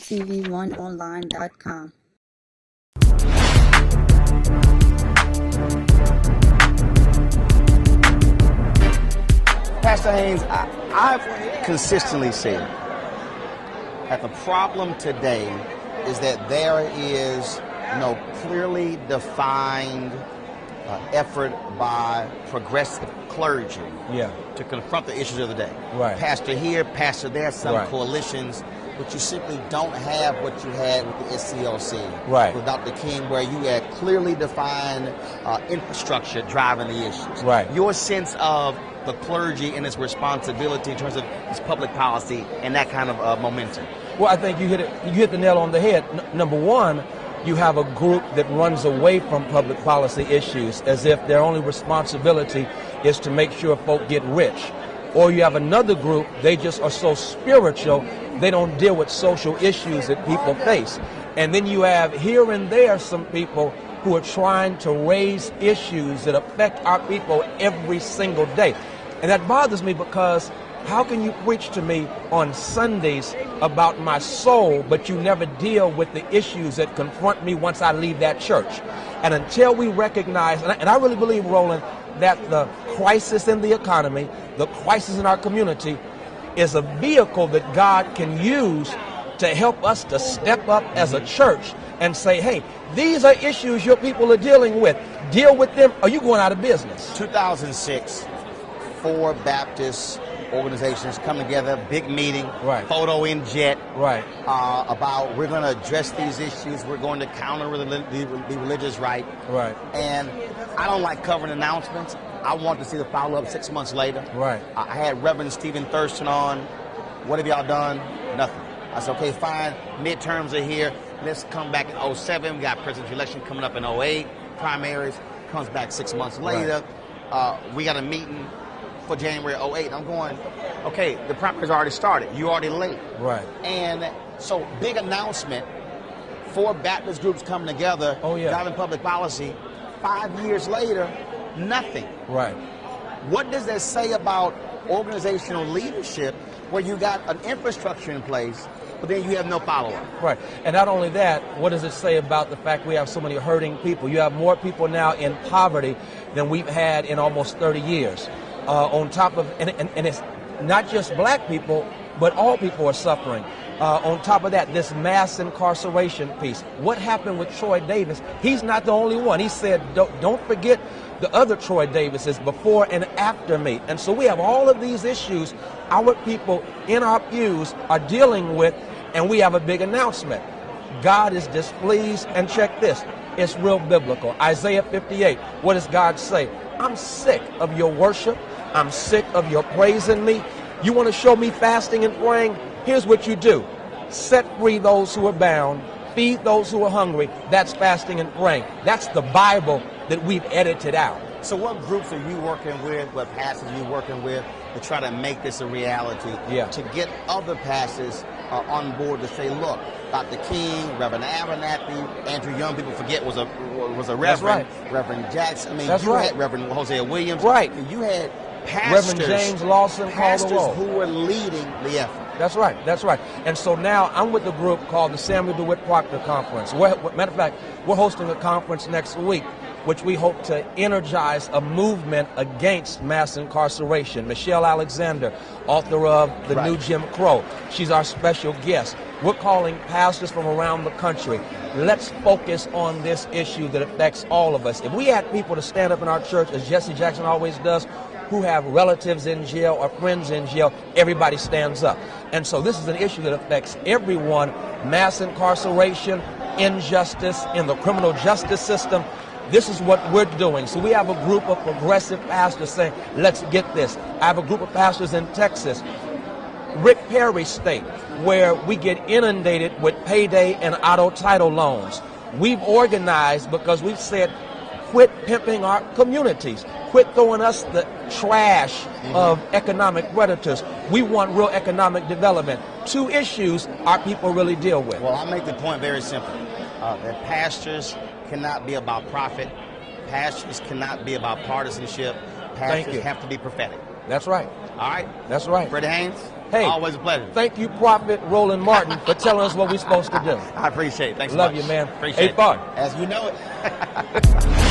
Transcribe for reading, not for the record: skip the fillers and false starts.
tv1online.com. Pastor Haynes, I've consistently said that the problem today is that there is no clearly defined effort by progressive clergy to confront the issues of the day. Right. Pastor here, pastor there, some Right. coalitions, but you simply don't have what you had with the SCLC. Right. With Dr. King, where you had clearly defined infrastructure driving the issues. Right. Your sense of the clergy and its responsibility in terms of its public policy and that kind of momentum. Well, I think you hit the nail on the head. Number one, you have a group that runs away from public policy issues as if their only responsibility is to make sure folk get rich. Or you have another group, they just are so spiritual, they don't deal with social issues that people face. And then you have here and there some people who are trying to raise issues that affect our people every single day. And that bothers me because how can you preach to me on Sundays about my soul, but you never deal with the issues that confront me once I leave that church? And until we recognize, and I really believe, Roland, that the crisis in the economy, the crisis in our community, is a vehicle that God can use to help us to step up as a church and say, hey, these are issues your people are dealing with. Deal with them or you're going out of business. 2006, 4 Baptist organizations come together, big meeting, Right. photo in jet, Right. about we're going to address these issues, we're going to counter the religious right. Right. And I don't like covering announcements. I want to see the follow-up 6 months later. Right. I had Reverend Stephen Thurston on. What have y'all done? Nothing. I said, okay, fine. Midterms are here. Let's come back in 07. We got presidential election coming up in 08. Primaries. Comes back 6 months later. We got a meeting for January 08. I'm going, okay, the primaries already started. You already late. Right. And so big announcement. 4 Baptist groups coming together, driving public policy. 5 years later, nothing. Right. What does that say about organizational leadership where you got an infrastructure in place, but then you have no follow-up? Right. And not only that, what does it say about the fact we have so many hurting people? You have more people now in poverty than we've had in almost 30 years. On top of, and it's not just black people, but all people are suffering. On top of that, this mass incarceration piece. What happened with Troy Davis? He's not the only one. He said, don't forget the other Troy Davises before and after me. And so we have all of these issues our people in our pews are dealing with, and we have a big announcement. God is displeased, and check this. It's real biblical. Isaiah 58. What does God say? I'm sick of your worship. I'm sick of your praising me. You want to show me fasting and praying? Here's what you do. Set free those who are bound. Feed those who are hungry. That's fasting and praying. That's the Bible that we've edited out. So what groups are you working with, what pastors are you working with to try to make this a reality? Yeah. To get other pastors on board to say, look, Dr. King, Reverend Abernathy, Andrew Young, people forget was a reverend. That's right. Reverend Jackson. I mean, That's right. had Reverend Hosea Williams. Right. You had pastors, Reverend James Lawson called the roll. who were leading the effort. That's right. That's right. And so now I'm with a group called the Samuel DeWitt Proctor Conference. Matter of fact, we're hosting a conference next week, which we hope to energize a movement against mass incarceration. Michelle Alexander, author of The New Jim Crow, she's our special guest. We're calling pastors from around the country. Let's focus on this issue that affects all of us. If we had people to stand up in our church, as Jesse Jackson always does, who have relatives in jail or friends in jail, everybody stands up. And so this is an issue that affects everyone. Mass incarceration, injustice in the criminal justice system. This is what we're doing. So we have a group of progressive pastors saying, let's get this. I have a group of pastors in Texas, Rick Perry State, where we get inundated with payday and auto title loans. We've organized because we've said, quit pimping our communities. Quit throwing us the trash of economic predators. We want real economic development. 2 issues our people really deal with. Well, I'll make the point very simple. That pastors cannot be about profit. Pastors cannot be about partisanship. Pastors have to be prophetic. That's right. All right. That's right. Freddie Haynes, Hey, always a pleasure. Thank you, Prophet Roland Martin, for telling us what we're supposed to do. I appreciate it. Thanks so Love much. you, man. Appreciate Hey, Bud. it. As you know it.